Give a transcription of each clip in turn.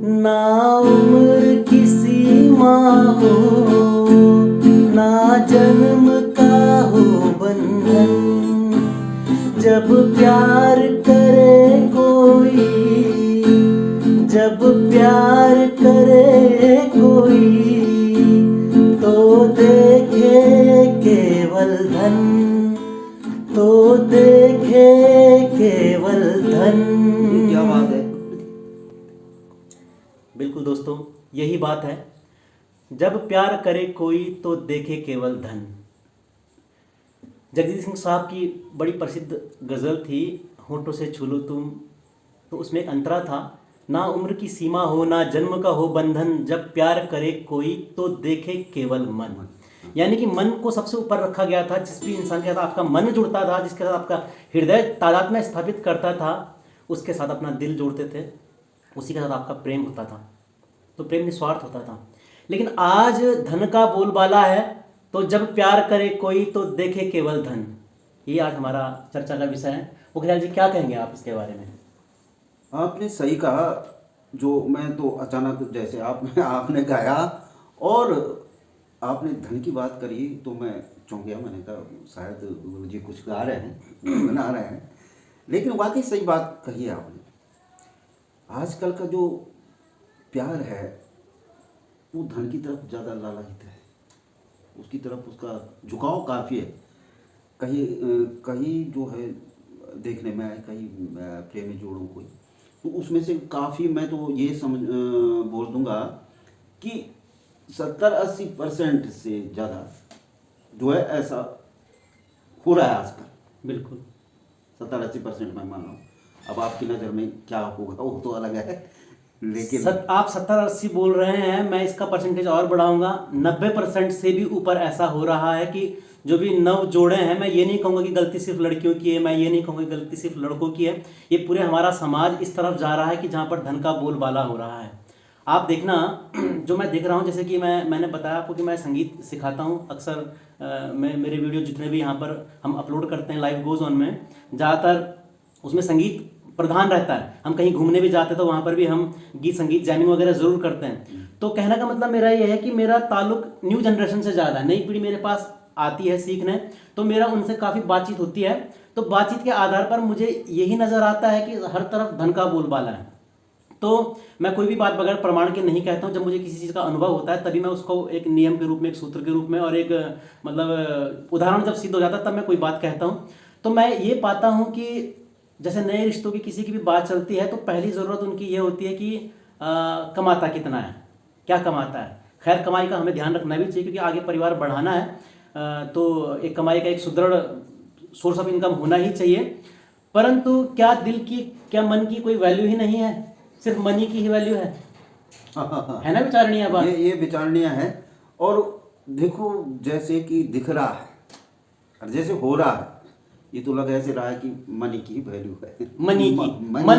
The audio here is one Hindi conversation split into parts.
ना उम्र की सीमा हो, ना जन्म का हो बंधन, जब प्यार करे कोई, जब प्यार करे कोई, तो देखे केवल धन, तो देखे केवल धन। क्या बात है। बिल्कुल दोस्तों, यही बात है। जब प्यार करे कोई तो देखे केवल धन। जगजीत सिंह साहब की बड़ी प्रसिद्ध गज़ल थी, होठों से छू लो तुम, तो उसमें एक अंतरा था, ना उम्र की सीमा हो, ना जन्म का हो बंधन, जब प्यार करे कोई तो देखे केवल मन। यानी कि मन को सबसे ऊपर रखा गया था। जिस भी इंसान के साथ आपका मन जुड़ता था, जिसके साथ आपका हृदय तादात्म्य स्थापित करता था, उसके साथ अपना दिल जोड़ते थे, उसी के साथ आपका प्रेम होता था। तो प्रेम निस्वार्थ होता था। लेकिन आज धन का बोलबाला है, तो जब प्यार करे कोई तो देखे केवल धन। ये आज हमारा चर्चा का विषय है। पोखरियाल जी, क्या कहेंगे आप इसके बारे में? आपने सही कहा। जो मैं तो अचानक जैसे आपने गाया और आपने धन की बात करी तो मैं चौंक गया। मैंने कहा शायद गुरुजी कुछ गा रहे हैं, बना रहे हैं। लेकिन वाकई सही बात कही है आपने। आजकल का जो प्यार है वो धन की तरफ ज़्यादा लालायित है, उसकी तरफ उसका झुकाव काफ़ी है। कहीं जो है देखने में आए, कहीं प्रेमी जोड़ों कोई, तो उसमें से काफ़ी मैं तो ये बोल दूंगा कि 70-80% से ज़्यादा जो है ऐसा हो रहा है आजकल। बिल्कुल 70-80% मैं मान रहा हूँ। अब आपकी नज़र में क्या होगा वो तो अलग है, लेकिन आप 70-80 बोल रहे हैं, मैं इसका परसेंटेज और बढ़ाऊंगा। 90% से भी ऊपर ऐसा हो रहा है कि जो भी नव जोड़े हैं, मैं ये नहीं कहूँगा कि गलती सिर्फ लड़कियों की है, मैं ये नहीं कहूँगा कि गलती सिर्फ लड़कों की है, ये पूरे हमारा समाज इस तरफ जा रहा है कि जहाँ पर धन का बोलबाला हो रहा है। आप देखना, जो मैं देख रहा हूँ, जैसे कि मैंने बताया आपको कि मैं संगीत सिखाता हूँ अक्सर। मेरे वीडियो जितने भी यहाँ पर हम अपलोड करते हैं लाइव गोज ऑन में, ज़्यादातर उसमें संगीत प्रधान रहता है। हम कहीं घूमने भी जाते हैं तो वहाँ पर भी हम गीत संगीत जैमिंग वगैरह ज़रूर करते हैं। तो कहने का मतलब मेरा ये है कि मेरा ताल्लुक न्यू जनरेशन से ज़्यादा है। नई पीढ़ी मेरे पास आती है सीखने, तो मेरा उनसे काफ़ी बातचीत होती है। तो बातचीत के आधार पर मुझे यही नज़र आता है कि हर तरफ धन का बोलबाला है। तो मैं कोई भी बात बगैर प्रमाण के नहीं कहता हूँ। जब मुझे किसी चीज़ का अनुभव होता है तभी मैं उसको एक नियम के रूप में, एक सूत्र के रूप में और एक मतलब उदाहरण जब सिद्ध हो जाता है तब मैं कोई बात कहता हूँ। तो मैं ये पाता हूँ कि जैसे नए रिश्तों की किसी की भी बात चलती है तो पहली ज़रूरत उनकी ये होती है कि कमाता कितना है, क्या कमाता है। खैर, कमाई का हमें ध्यान रखना भी चाहिए क्योंकि आगे परिवार बढ़ाना है। तो एक कमाई का एक सुदृढ़ सोर्स ऑफ इनकम होना ही चाहिए। परंतु क्या दिल की, क्या मन की कोई वैल्यू ही नहीं है? सिर्फ मनी की ही वैल्यू है? है ना विचारणीय बात? ये विचारणीय है। और देखो जैसे कि दिख रहा है और जैसे हो रहा है, ये तो लग ऐसे रहा है कि मनी की वैल्यू है। मन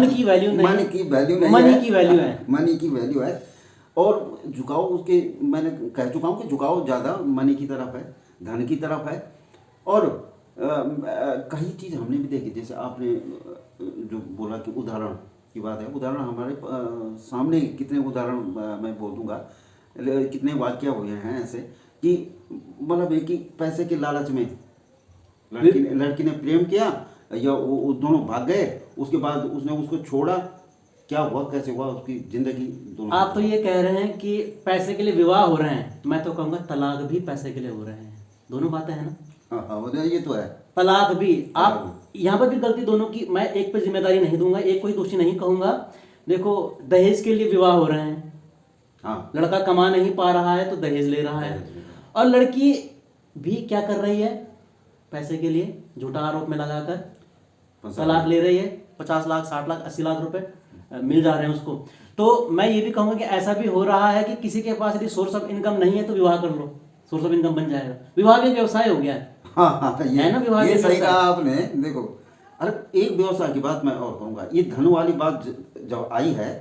की वैल्यू नहीं, मनी की वैल्यू नहीं, मनी की वैल्यू है, मनी की वैल्यू है। और झुकाव उसके, मैंने कह चुका हूँ कि झुकाव ज़्यादा मनी की तरफ है, धन की तरफ है। और कई चीज़ हमने भी देखी, जैसे आपने जो बोला कि उदाहरण की बात है। उदाहरण हमारे सामने कितने उदाहरण मैं बोल दूंगा, कितने वाक्य हुए हैं ऐसे कि मतलब एक ही पैसे के लालच में लड़की ने प्रेम किया या वो दोनों भाग गए, उसके बाद उसने उसको छोड़ा, क्या हुआ, कैसे हुआ, उसकी जिंदगी दोनों। आप तो ये कह रहे हैं कि पैसे के लिए विवाह हो रहे हैं, मैं तो कहूँगा तलाक भी पैसे के लिए हो रहे हैं। दोनों बातें हैं ना? हाँ, ये तो है। तलाक भी, आप यहाँ पर भी गलती दोनों की, मैं एक पे जिम्मेदारी नहीं दूंगा, एक कोई दोषी नहीं कहूँगा। देखो, दहेज के लिए विवाह हो रहे हैं। हाँ, लड़का कमा नहीं पा रहा है तो दहेज ले रहा है, और लड़की भी क्या कर रही है, पैसे के लिए झूठा आरोप में लगाकर तलाक ले रही है। 50 लाख, 60 लाख, 80 लाख रुपए मिल जा रहे हैं उसको। तो मैं ये भी कहूँगा कि ऐसा भी हो रहा है कि किसी के पास यदि सोर्स ऑफ इनकम नहीं है तो विवाह कर लो, सोर्स ऑफ इनकम बन जाएगा। विवाह भी व्यवसाय हो गया है। हाँ, है ना, विवाह ये भी सही व्यवसाय। कहा आपने। देखो, अरे एक व्यवसाय की बात मैं और कहूँगा, ये धन वाली बात जब आई है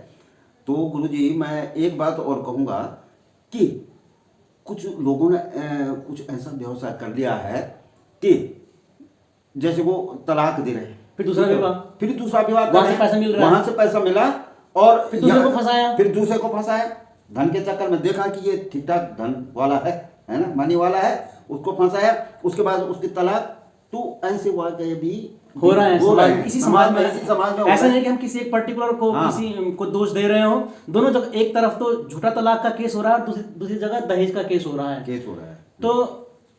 तो गुरुजी मैं एक बात और कहूँगा कि कुछ लोगों ने कुछ ऐसा व्यवसाय कर लिया है कि जैसे वो तलाक दे रहे हैं, फिर दूसरा विवाह, फिर दूसरा विवाह, वहां से पैसा मिल रहा है, वहां से पैसा मिला और फिर दूसरे को फंसाया। फिर दूसरे को फंसाया धन के चक्कर में, देखा कि ये ठीक ठाक धन वाला है ना, मनी वाला है, उसको फंसाया, उसके बाद उसकी तलाक। तो ऐसे वाकये भी हो रहा है इसी समाज में। ऐसा नहीं कि हम किसी एक पर्टिकुलर को किसी को दोष दे रहे हो, दोनों जगह एक तरफ तो झूठा तलाक का केस हो रहा है और दूसरी जगह दहेज का केस हो रहा है। तो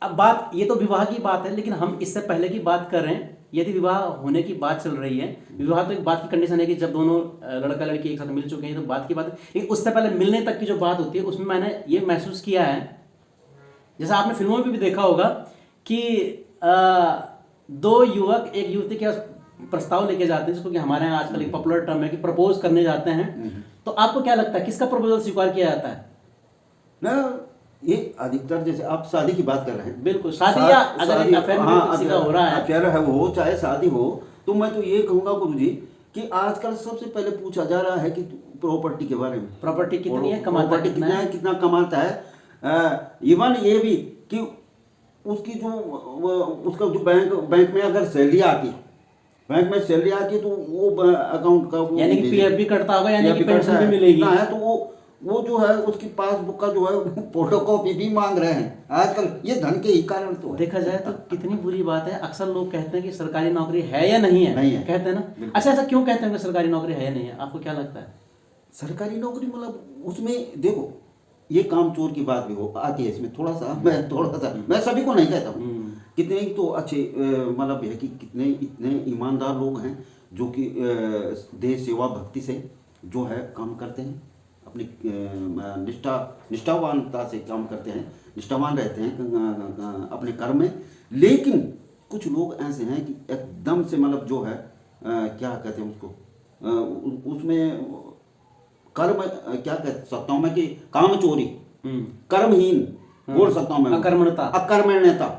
अब बात, ये तो विवाह की बात है, लेकिन हम इससे पहले की बात कर रहे हैं। यदि विवाह होने की बात चल रही है, विवाह तो एक बात की कंडीशन है कि जब दोनों लड़का लड़की एक साथ मिल चुके हैं तो बात की बात है, लेकिन उससे पहले मिलने तक की जो बात होती है उसमें मैंने ये महसूस किया है, जैसा आपने फिल्मों में भी देखा होगा कि दो युवक एक युवती के प्रस्ताव लेके जाते हैं, जिसको कि हमारे यहाँ आजकल एक पॉपुलर टर्म है कि प्रपोज करने जाते हैं। तो आपको क्या लगता है किसका प्रपोजल स्वीकार किया जाता है? ना, ये अधिकतर जैसे आप शादी की बात कर रहे हैं, बिल्कुल शादी या अगर एक अफेयर किसी का हो रहा है, अफेयर है वो, चाहे शादी हो, तो मैं तो ये कहूंगा गुरुजी कि आजकल सबसे पहले पूछा जा रहा है कि प्रॉपर्टी के बारे में, प्रॉपर्टी कितनी है, कमाता कितना कमाता है। इवन ये भी कि उसकी जो उसका जो बैंक में अगर सैलरी आती है, बैंक में सैलरी आती है तो वो अकाउंट का यानी कि पीएफ भी कटता होगा, यानी कि पेंशन भी मिलेगी है, तो वो जो है उसकी पासबुक का जो है फोटोकॉपी भी मांग रहे हैं आजकल, ये धन के ही कारण तो है। देखा जाए तो कितनी बुरी बात है। अक्सर लोग कहते हैं कि सरकारी नौकरी है या नहीं है, कहते हैं ना। अच्छा, ऐसा क्यों कहते हैं कि सरकारी नौकरी है या नहीं है? आपको क्या लगता है? सरकारी नौकरी मतलब उसमें देखो, ये काम चोर की बात भी हो आती है इसमें, थोड़ा सा मैं सभी को नहीं कहता हूँ, कितने तो अच्छे मतलब है कि कितने इतने ईमानदार लोग हैं जो कि देश सेवा भक्ति से जो है काम करते हैं, अपनी निष्ठावानता से काम करते हैं, निष्ठावान रहते हैं अपने कर्म में। लेकिन कुछ लोग ऐसे हैं कि एकदम से मतलब जो है क्या कहते हैं उसको, उसमें कर्म क्या कह सकता हूँ मैं कि काम चोरी, कर्महीन बोल सकता हूँ मैं, अकर्मण्यता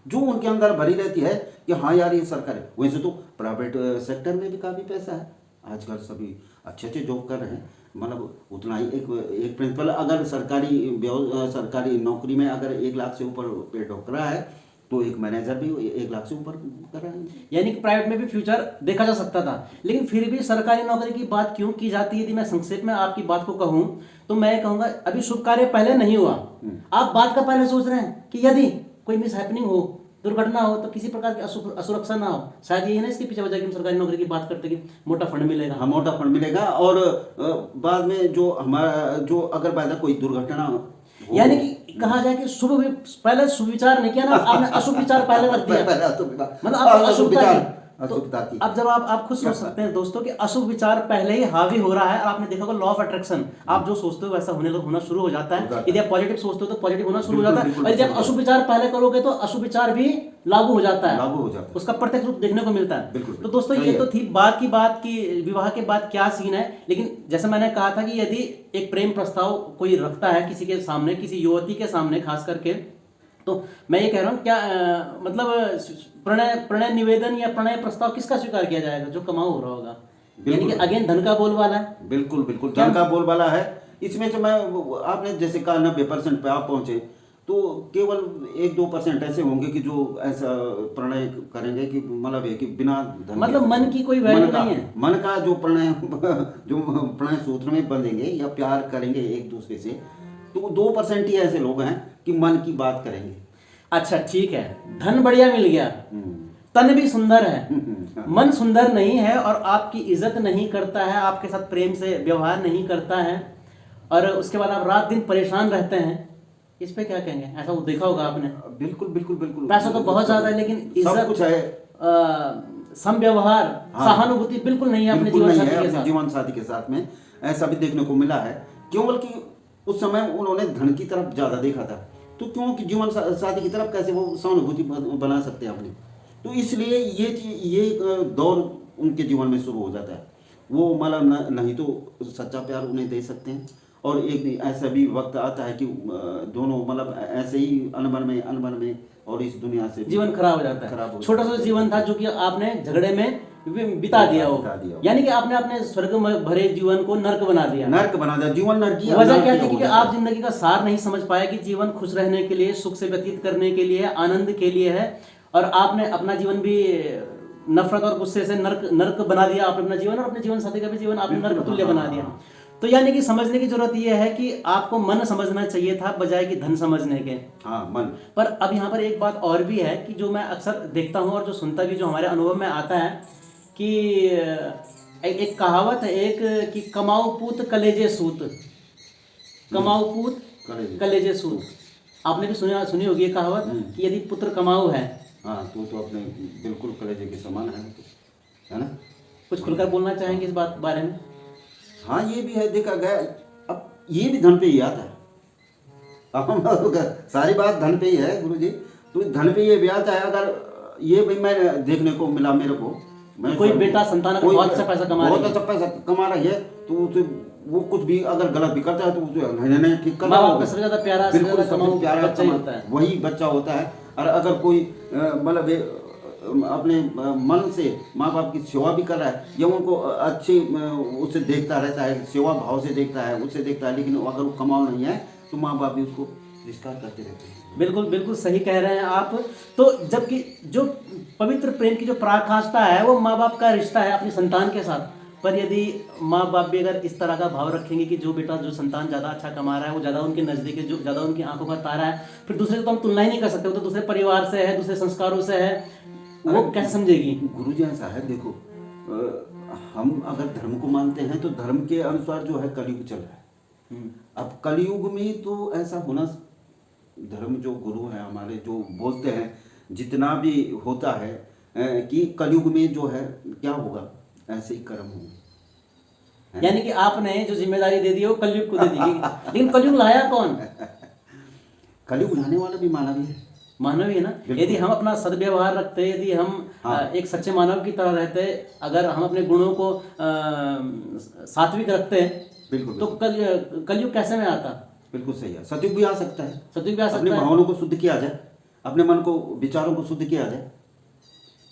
जो उनके अंदर भरी रहती है कि हाँ यार ये सरकार है। वैसे तो प्राइवेट सेक्टर में भी काफ़ी पैसा है, आजकल सभी अच्छे अच्छे जॉब कर रहे हैं, मतलब उतना ही एक प्रिंसिपल अगर सरकारी नौकरी में अगर 1 लाख से ऊपर पे ठोक रहा है तो एक मैनेजर भी 1 लाख से ऊपर कर रहा है। यानी कि प्राइवेट में भी फ्यूचर देखा जा सकता था, लेकिन फिर भी सरकारी नौकरी की बात क्यों की जाती है? यदि मैं संक्षेप में आपकी बात को कहूँ तो मैं कहूँगा अभी शुभ कार्य पहले नहीं हुआ, आप बात का पहले सोच रहे हैं कि यदि कोई मिस हैपनिंग हो, दुर्घटना हो, तो किसी प्रकार की असुरक्षा ना हो। शायद ये है ना इसके पीछे वजह कि हम सरकारी नौकरी की बात करते कि मोटा फंड मिलेगा। हाँ, मोटा फंड मिलेगा, और बाद में जो हमारा जो अगर बाद कोई दुर्घटना, यानी कि कहा जाए कि पहले सुविचार नहीं किया ना, आपने अशुभ विचार पहले रख दिया, मतलब आप अशुभता की। तो अब जब आप खुद सोच सकते हैं दोस्तों कि अशुभ विचार पहले ही हावी हो रहा है, और आपने देखा होगा लॉ ऑफ अट्रैक्शन, आप जो सोचते हो वैसा होना शुरू हो जाता है। यदि आप पॉजिटिव सोचते हो तो पॉजिटिव होना शुरू हो जाता है, और यदि आप अशुभ विचार पहले करोगे तो अशुभ विचार भी लागू हो जाता है, उसका प्रत्यक्ष रूप देखने को मिलता है। तो दोस्तों ये तो थी बात की विवाह के बाद क्या सीन है। लेकिन जैसे मैंने कहा था कि यदि एक प्रेम प्रस्ताव कोई रखता है किसी के सामने, किसी युवती के सामने खास करके, तो मैं ये कह रहा हूँ क्या मतलब प्रणय निवेदन या प्रणय प्रस्ताव किसका स्वीकार किया जाएगा? जो कमाऊ हो रहा होगा, यानी कि अगेन धन का बोलबाला है। बिल्कुल धन का बोलबाला है इसमें। से मैं आपने जैसे कहा 90% पे आप पहुंचे, तो केवल 1-2% ऐसे होंगे कि जो ऐसा प्रणय करेंगे कि मतलब है कि बिना धन, मतलब मन की कोई वैल्यू नहीं है, मन का जो प्रणय सूत्र में बंधेंगे या प्यार करेंगे एक दूसरे से, तो 2% ही ऐसे लोग हैं कि मन की बात करेंगे। अच्छा ठीक है, धन बढ़िया मिल गया, तन भी सुंदर है, मन सुंदर नहीं है और आपकी इज्जत नहीं करता है, आपके साथ प्रेम से व्यवहार नहीं करता है, और उसके बाद आप रात दिन परेशान रहते हैं, इस पे क्या कहेंगे? ऐसा वो देखा होगा आपने। बिल्कुल पैसा तो बहुत ज्यादा है, लेकिन इज्जत कुछ है, समव्यवहार, सहानुभूति बिल्कुल नहीं है अपने जीवन साथी के साथ में। ऐसा भी देखने को मिला है, क्यों? बल्कि उस समय उन्होंने धन की तरफ ज्यादा देखा था, तो क्यों कि जीवन साथी की तरफ कैसे वो सहानुभूति बना सकते हैं अपनी। तो इसलिए ये दौर उनके जीवन में शुरू हो जाता है। वो मतलब नहीं तो सच्चा प्यार उन्हें दे सकते हैं, और एक ऐसा भी वक्त आता है कि दोनों मतलब ऐसे ही अनबन में और इस दुनिया से जीवन खराब हो जाता है। छोटा सा जीवन था जो कि आपने झगड़े में बिता दिया हो, यानी कि आपने अपने स्वर्ग में भरे जीवन को नर्क बना दिया, जीवन नर्क। वजह क्या थी कि आप जिंदगी का सार नहीं समझ पाए कि जीवन खुश रहने के लिए, सुख से व्यतीत करने के लिए, आनंद के लिए है, और आपने अपना जीवन भी नफरत और गुस्से से नर्क नर्क बना दिया आपने अपना जीवन, और अपने जीवन साथी का भी जीवन आपने नर्क तुल्य बना दिया। तो यानी कि समझने की जरूरत यह है कि आपको मन समझना चाहिए था बजाय कि धन समझने के। हाँ, मन। पर अब यहाँ पर एक बात और भी है कि जो मैं अक्सर देखता हूँ और जो सुनता भी, जो हमारे अनुभव में आता है कि एक कहावत है एक कि कमाऊ पूत कलेजे सूत, कमाऊ पूत कलेजे सूत। आपने भी सुनी होगी ये कहावत कि यदि पुत्र कमाऊ है, हाँ, तो अपने बिल्कुल कलेजे के समान है ना। कुछ खुलकर बोलना चाहेंगे इस बात बारे में? हाँ, ये भी है, देखा गया। अब ये भी धन पे ही आता है। अब हम सारी बात धन पे ही है गुरुजी, तो धन पे ये भी आता है। अगर ये भाई मैं देखने को मिला मेरे को, मैं कोई बेटा संतान अगर बहुत अच्छा पैसा कमा रही है, बहुत अच्छा पैसा कमा रही है, तो उसे वो कुछ भी अगर गलत भी करता है तो उसे नहीं ठीक कर, माँ बाप का सबसे ज्यादा प्यारा, बिल्कुल सबसे प्यारा बच्चा ही होता है, वही बच्चा होता है। और अगर कोई मतलब अपने मन से माँ बाप की सेवा भी कर रहा है या उनको अच्छी उससे देखता रहता है, सेवा भाव से देखता है, उससे देखता है, लेकिन अगर वो कमाओ नहीं है तो माँ बाप भी उसको तिरस्कार करते रहते हैं। बिल्कुल बिल्कुल सही कह रहे हैं आप। तो जबकि जो पवित्र प्रेम की जो पराकाष्ठा है वो माँ बाप का रिश्ता है अपनी संतान के साथ। पर यदि माँ बाप भी अगर इस तरह का भाव रखेंगे कि जो बेटा, जो संतान ज़्यादा अच्छा कमा रहा है, वो ज़्यादा उनके नज़दीक है, जो ज़्यादा उनकी आंखों का तारा है, फिर दूसरे से तो हम तुलना ही नहीं कर सकते। वो तो दूसरे परिवार से है, दूसरे संस्कारों से है, वो कैसे समझेगी? गुरुजी ऐसा है, देखो हम अगर धर्म को मानते हैं तो धर्म के अनुसार जो है कलयुग चल रहा है। अब कलयुग में तो ऐसा होना, धर्म जो गुरु हैं हमारे जो बोलते हैं जितना भी होता है कि कलयुग में जो है क्या होगा, ऐसे ही कर्म होंगे। यानी कि आपने जो जिम्मेदारी दे दी है वो कलयुग को दे दी, लेकिन कलयुग लाया कौन? कलयुग लाने वाला भी मानव ही है, मानव ही है ना। यदि हम अपना सद्व्यवहार रखते, यदि हम एक सच्चे मानव की तरह रहते, अगर हम अपने गुणों को सात्विक रखते, बिल्कुल, तो कलयुग कैसे में आता? बिल्कुल सही है। सतयुग भी आ सकता है, सतयुग भी आ सकता अपने है। भावनाओं को शुद्ध किया जाए, अपने मन को, विचारों को शुद्ध किया जाए,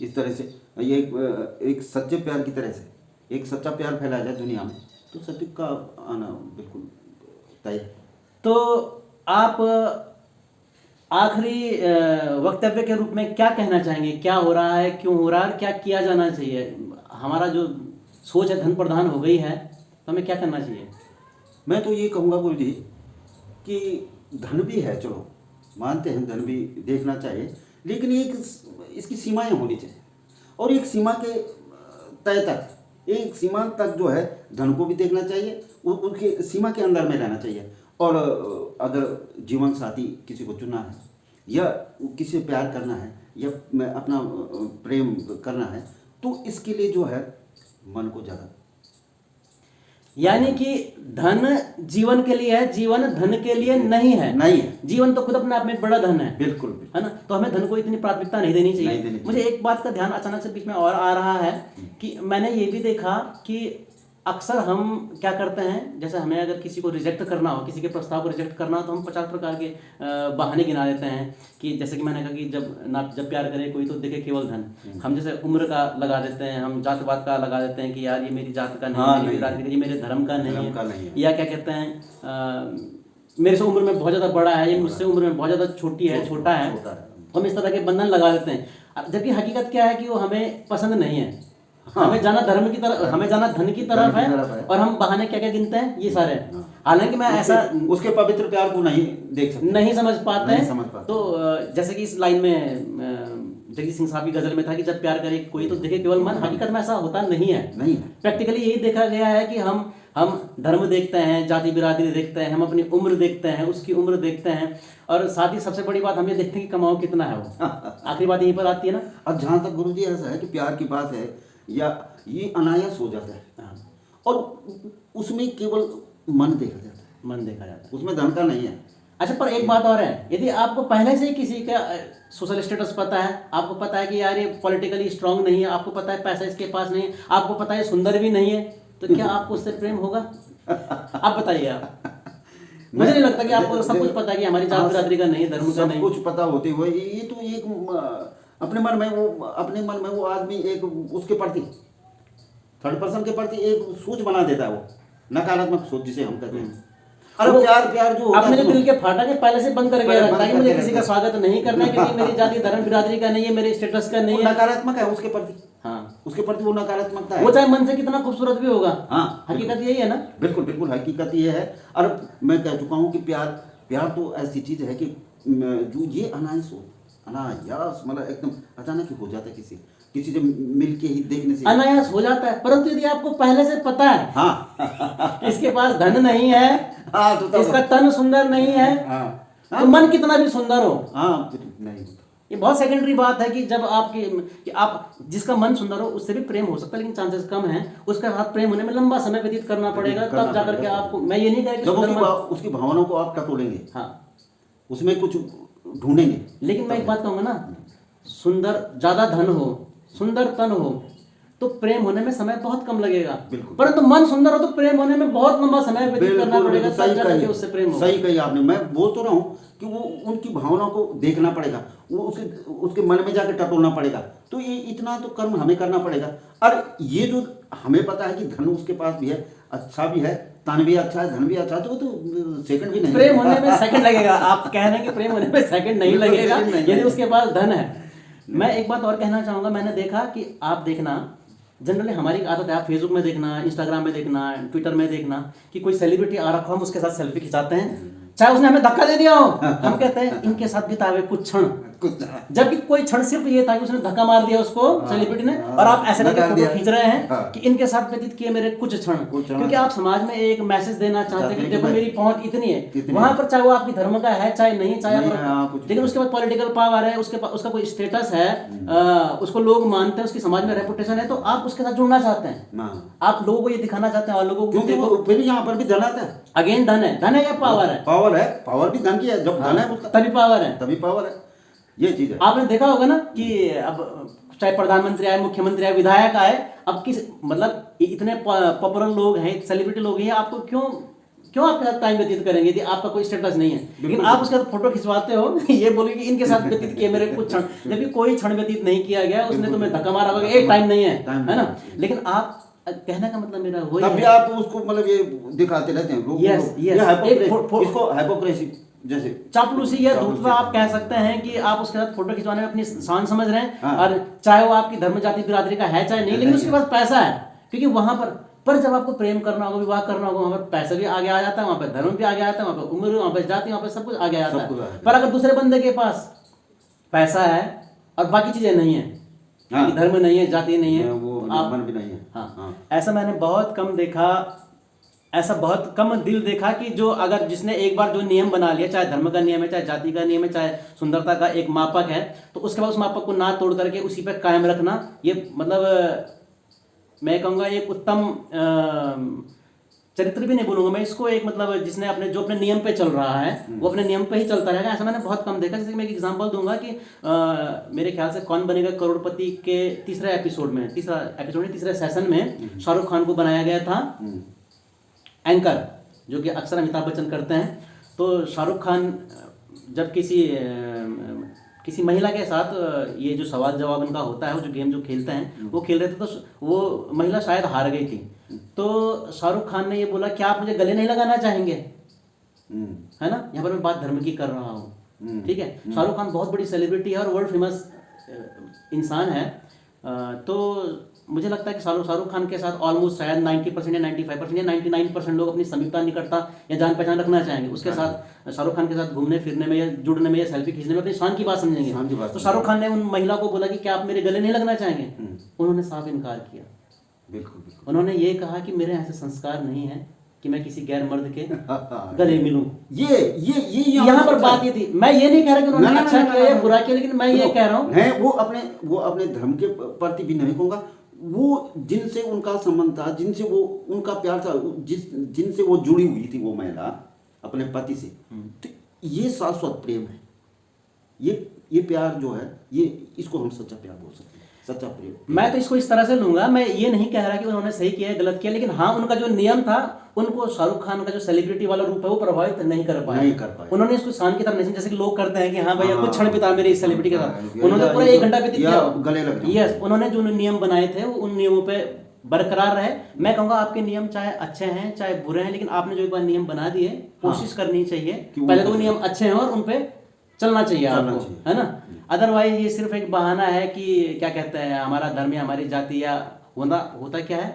इस तरह से ये एक सच्चे प्यार की तरह से एक सच्चा प्यार फैलाया जाए दुनिया में, तो सतयुग का आना बिल्कुल तय है। तो आप आखिरी वक्तव्य के रूप में क्या कहना चाहेंगे? क्या हो रहा है, क्यों हो रहा है, क्या किया जाना चाहिए? हमारा जो सोच है धन प्रधान हो गई है, तो हमें क्या करना चाहिए? मैं तो ये कहूँगा गुरुजी कि धन भी है, चलो मानते हैं धन भी देखना चाहिए, लेकिन एक इसकी सीमाएं होनी चाहिए, और एक सीमा के तय तक, एक सीमा तक जो है धन को भी देखना चाहिए, उसके सीमा के अंदर में रहना चाहिए। और अगर जीवन साथी किसी को चुनना है या किसी से प्यार करना है या अपना प्रेम करना है, तो इसके लिए जो है मन को ज़्यादा, यानी कि धन जीवन के लिए है, जीवन धन के लिए नहीं है। नहीं है, जीवन तो खुद अपने आप में एक बड़ा धन है। बिल्कुल, है ना। तो हमें धन को इतनी प्राथमिकता नहीं देनी चाहिए। मुझे एक बात का ध्यान अचानक से बीच में और आ रहा है कि मैंने ये भी देखा कि अक्सर हम क्या करते हैं, जैसे हमें अगर किसी को रिजेक्ट करना हो, किसी के प्रस्ताव को रिजेक्ट करना हो, तो हम 50 प्रकार के बहाने गिना देते हैं कि जैसे कि मैंने कहा कि जब प्यार करे कोई तो देखे केवल धन। हम जैसे उम्र का लगा देते हैं, हम जात पात का लगा देते हैं कि यार ये मेरी जात का नहीं, हाँ, मेरी जात का, ये मेरे धर्म का नहीं है, या क्या कहते हैं मेरे से उम्र में बहुत ज़्यादा बड़ा है, ये मुझसे उम्र में बहुत ज़्यादा छोटी है, छोटा है, हम इस तरह के बंधन लगा देते हैं। जबकि हकीकत क्या है कि वो हमें पसंद नहीं है। हाँ। हमें जाना धर्म की तरफ, हमें जाना धन की तरफ है, और हम बहाने क्या क्या गिनते हैं, ये सारे। हालांकि मैं ऐसा उसके पवित्र प्यार को नहीं देख सकते, नहीं समझ पाते हैं। तो जैसे कि इस लाइन में जगजीत सिंह साहब की गजल में था कि जब प्यार करे कोई तो देखे केवल मन। हकीकत में ऐसा होता नहीं है। प्रैक्टिकली यही देखा गया है कि हम धर्म देखते हैं, जाति बिरादरी देखते हैं, हम अपनी उम्र देखते हैं, उसकी उम्र देखते हैं, और साथ ही सबसे बड़ी बात हम ये देखते हैं कि कमाओ कितना है वो। आखिरी बात यहीं पर आती है ना। अब जहाँ तक गुरुजी ऐसा है कि प्यार की बात है या ये अनायास हो जाता है, और उसमें केवल मन देखा जाता है, मन देखा जाता है, उसमें धन का नहीं है। अच्छा, पर एक बात और है, यदि आपको पहले से ही किसी का सोशल स्टेटस पता है, आपको पता है कि यार ये पॉलिटिकली स्ट्रांग नहीं है, आपको पता है पैसा इसके पास नहीं है, आपको पता है सुंदर भी नहीं है, तो क्या आपको उससे प्रेम होगा? आप बताइए। आप मुझे नहीं लगता कि आपको सब कुछ पता है कि हमारी जात बिरादरी का नहीं, धर्म का नहीं, सब कुछ पता होते हुए ये तो एक अपने मन में वो आदमी एक उसके प्रति, थर्ड पर्सन के प्रति एक सोच बना देता है, वो नकारात्मक सोच जिसे हम कहते हैं। अरे प्यार जो आप मेरे दिल के फाटक है पहले से बंद करके रखता है कि मुझे किसी का स्वागत नहीं करना है, क्योंकि मेरी जाति धर्म बिरादरी का नहीं है, मेरे स्टेटस का नहीं है, नकारात्मक है उसके प्रति। उसके प्रति वो नकारात्मकता है। वो चाहे मन से कितना खूबसूरत भी होगा। हाँ, हकीकत यही है ना। बिल्कुल बिल्कुल, हकीकत ये है। और मैं कह चुका हूँ कि प्यार तो ऐसी चीज है कि जो ये अनायास मतलब एकदम अचानक ही हो जाता है, किसी से मिल के ही देखने से अनायास हो जाता है। परंतु यदि आपको पहले से पता है हाँ इसके पास धन नहीं है, हाँ तो इसका तन सुंदर नहीं है, हाँ तो मन कितना भी सुंदर हो, हाँ नहीं, ये बहुत सेकेंडरी बात है कि जब कि आप जिसका मन सुंदर हो उससे भी प्रेम हो सकता है, लेकिन चांसेस कम हैं। उसके साथ प्रेम होने में लंबा समय व्यतीत करना पड़ेगा, तब जाकर के आपको, मैं ये नहीं कह रहा कि उसकी भावनाओं को आप टटोलेंगे, हाँ उसमें कुछ ढूंढेंगे। लेकिन मैं एक बात कहूँगा ना, सुंदर ज़्यादा धन हो, सुंदर तन हो, तो प्रेम होने में समय बहुत कम लगेगा। परंतु मन सुंदर हो तो प्रेम होने में बहुत लंबा समय व्यतीत करना पड़ेगा, तब जाकर के उससे प्रेम होगा। सही कही आपने। मैं बोल तो रहा हूँ कि वो उनकी भावनाओं को देखना पड़ेगा, वो उसके मन में जाकर टटोलना पड़ेगा। तो ये इतना तो कर्म हमें करना पड़ेगा। और ये जो हमें पता है कि धन उसके पास भी है, अच्छा भी है, तन भी अच्छा है, धन भी अच्छा है, तो वो तो सेकंड भी नहीं, प्रेम होने में सेकंड लगेगा। आप कह रहे हैं कि प्रेम होने में सेकंड नहीं लगेगा यदि उसके पास धन है। मैं एक बात और कहना चाहूंगा, मैंने देखा कि आप देखना, जनरली हमारी आदत है, आप फेसबुक में देखना, इंस्टाग्राम में देखना, ट्विटर में देखना कि कोई सेलिब्रिटी आ रखा हो, हम उसके साथ सेल्फी खिंचाते हैं, चाहे उसने हमें धक्का दे दिया हो, हम कहते हैं इनके साथ बितावे कुछ क्षण। जबकि कोई क्षण सिर्फ ये था कि उसने धक्का मार दिया उसको, सेलिब्रिटी ने, और आप ऐसे करके फोटो खींच रहे हैं कि इनके साथ व्यतीत किए मेरे कुछ क्षण। क्योंकि आप समाज में एक मैसेज देना चाहते हैं कि देखो मेरी पहुंच इतनी है। वहां पर चाहे वो आपकी धर्म का है चाहे नहीं, चाहे लेकिन उसके बाद पॉलिटिकल पावर है, उसका कोई स्टेटस है, उसको लोग मानते हैं, उसकी समाज में रेपुटेशन है, तो आप उसके साथ जुड़ना चाहते हैं, आप लोगों को ये दिखाना चाहते हैं और लोगों को देखो फिर यहाँ पर भी धन आता है। अगेन धन है या पावर है? पावर भी धन की है। जब धन है तभी पावर है, ये चीज है। आपने देखा होगा ना कि अब चाहे प्रधानमंत्री आए, मुख्यमंत्री आए, विधायक आए, अब किस मतलब इतने पॉपुलर लोग हैं, सेलिब्रिटी लोग हैं, आपको क्यों आपके साथ टाइम व्यतीत करेंगे यदि आपका कोई स्टेटस नहीं है? लेकिन आप उसके साथ फोटो खिंचवाते हो ये बोलोगे कि इनके साथ व्यतीत किए मेरे कुछ क्षण, जबकि कोई क्षण व्यतीत नहीं किया गया, उसने तुम्हें धक्का मारा होगा, एक टाइम नहीं है ना। लेकिन आप कहने का मतलब मेरा वही है, तभी आप उसको मतलब ये दिखाते रहते हैं लोग। इसको हाइपोक्रेसी जैसे चापलूसी या धूर्तता आप कह सकते हैं कि आप उसके साथ फोटो खिंचवाने में अपनी शान समझ रहे हैं। और चाहे वो आपकी धर्म जाति बिरादरी का है चाहे नहीं, लेकिन उसके पास पैसा है, क्योंकि वहां पर जब आपको प्रेम करना होगा, विवाह करना होगा, वहां पर पैसा भी आगे आ जाता है, वहां पर धर्म भी आगे आता है, वहां पर उम्र, वहां पर जाति, वहां पर सब कुछ आगे आता है। पर अगर दूसरे बंदे के पास पैसा है और बाकी चीजें नहीं है, धर्म नहीं है, जाति नहीं है, आप मन भी नहीं है। हाँ, ऐसा मैंने बहुत कम देखा, ऐसा बहुत कम दिल देखा कि जो अगर जिसने एक बार जो नियम बना लिया, चाहे धर्म का नियम है, चाहे जाति का नियम है, चाहे सुंदरता का एक मापक है, तो उसके बाद उस मापक को ना तोड़ करके उसी पे कायम रखना, ये मतलब मैं कहूँगा एक उत्तम चरित्र भी नहीं बोलूँगा मैं इसको, एक मतलब जिसने अपने नियम पे चल रहा है वो अपने नियम पे ही चलता रहेगा। ऐसा मैंने बहुत कम देखा। जैसे मैं एक एग्जांपल दूंगा कि मेरे ख्याल से कौन बनेगा करोड़पति के तीसरे सेशन में शाहरुख खान को बनाया गया था एंकर, जो कि अक्सर अमिताभ बच्चन करते हैं। तो शाहरुख खान जब किसी महिला के साथ ये जो सवाल जवाब इनका होता है, वो जो गेम जो खेलते हैं वो खेल रहे थे, तो वो महिला शायद हार गई थी। तो शाहरुख खान ने ये बोला क्या आप मुझे गले नहीं लगाना चाहेंगे, है ना। यहाँ पर मैं बात धर्म की कर रहा हूँ, ठीक है। शाहरुख खान बहुत बड़ी सेलिब्रिटी है और वर्ल्ड फेमस इंसान है। तो मुझे लगता है कि शाहरुख खान के साथ ऑलमोस्ट शायद 90% या 95% या 99% लोग अपनी समीपता, निकटता या जान पहचान रखना चाहेंगे। उसके साथ शाहरुख खान के साथ घूमने फिरने में या जुड़ने में या सेल्फी खींचने में अपनी शान की बात समझेंगे। तो शाहरुख खान ने उन महिला को बोला कि क्या आप मेरे गले नहीं लगना चाहेंगे? उन्होंने साफ इनकार किया। बिल्कुल। उन्होंने ये कहा कि मेरे ऐसे संस्कार नहीं है कि मैं किसी गैर मर्द के गले मिलूं। ये यहाँ पर बात ये थी। मैं ये नहीं कह रहा कि उन्होंने अच्छा किया या बुरा किया, लेकिन मैं ये कह रहा हूँ वो अपने धर्म के प्रति भी नहीं कहूँगा, वो जिनसे उनका संबंध था, जिनसे वो उनका प्यार था, जिनसे वो जुड़ी हुई थी वो महिला अपने पति से, तो ये शाश्वत प्रेम है। ये प्यार जो है, ये इसको हम सच्चा प्यार बोल सकते हैं, सच्चा प्रेम। मैं तो इसको इस तरह से लूंगा, मैं ये नहीं कह रहा कि उन्होंने सही किया है गलत किया, लेकिन हाँ उनका जो नियम था, उनको शाहरुख खान का जो सेलिब्रिटी वाला रूप है वो प्रभावित नहीं कर पाए। उन्होंने इसको शान की तरह नहीं, जैसे कि लोग करते हैं कि हाँ भैया कुछ क्षण बिता मेरे इस सेलिब्रिटी के साथ, उन्होंने पूरा 1 घंटा व्यतीत किया गले लग गया। यस, उन्होंने जो नियम बनाए थे वो उन नियमों पे बरकरार रहे। मैं कहूँगा आपके नियम चाहे अच्छे हैं चाहे बुरे हैं, लेकिन आपने जो एक बार नियम बना दिए, कोशिश करनी चाहिए पहले तो वो नियम अच्छे हैं और उन पे चलना चाहिए आपको, है ना। अदरवाइज ये सिर्फ एक बहाना है कि क्या कहते हैं, हमारा धर्म या हमारी जाति या होता क्या है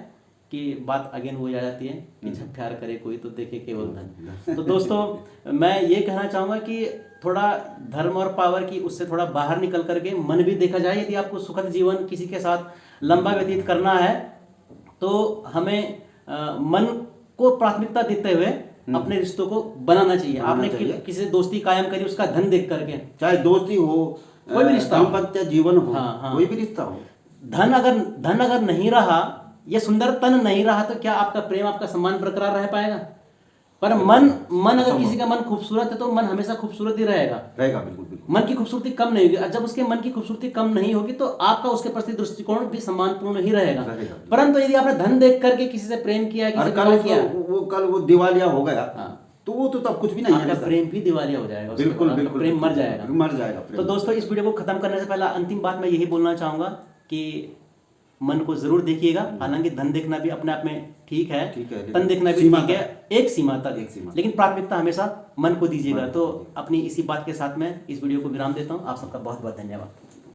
कि बात अगेन वो आ जाती है कि जब प्यार करे कोई तो देखे केवल धन। तो दोस्तों मैं ये कहना चाहूँगा कि थोड़ा धर्म और पावर की उससे थोड़ा बाहर निकल करके मन भी देखा जाए। यदि आपको सुखद जीवन किसी के साथ लंबा व्यतीत करना है तो हमें मन को प्राथमिकता देते हुए अपने रिश्तों को बनाना चाहिए। आपने किसी से दोस्ती कायम करी उसका धन देख करके, चाहे दोस्ती हो, कोई भी रिश्ता, दाम्पत्य जीवन हो, हाँ। कोई भी रिश्ता हो, धन अगर नहीं रहा, ये सुंदर तन नहीं रहा तो क्या आपका प्रेम, आपका सम्मान बरकरार रह पाएगा? पर मन अगर किसी का मन खूबसूरत है तो मन हमेशा खूबसूरत ही रहेगा। बिल्कुल। मन की खूबसूरती कम नहीं होगी। जब उसके मन की खूबसूरती कम नहीं होगी तो आपका उसके प्रति दृष्टिकोण भी सम्मानपूर्ण ही रहेगा। परंतु यदि आपने धन देख करके किसी से प्रेम किया, कल वो दिवालिया हो गया, तो वो तो तब कुछ भी नहीं है, प्रेम भी दिवालिया हो जाएगा। बिल्कुल, प्रेम मर जाएगा। प्रेम। तो दोस्तों इस वीडियो को खत्म करने से पहले अंतिम बात मैं यही बोलना चाहूंगा कि मन को जरूर देखिएगा। हालांकि धन देखना भी अपने आप में ठीक है, तन देखना भी ठीक है, एक सीमा तक, लेकिन प्राथमिकता हमेशा मन को दीजिएगा। तो अपनी इसी बात के साथ मैं इस वीडियो को विराम देता हूँ। आप सबका बहुत बहुत धन्यवाद।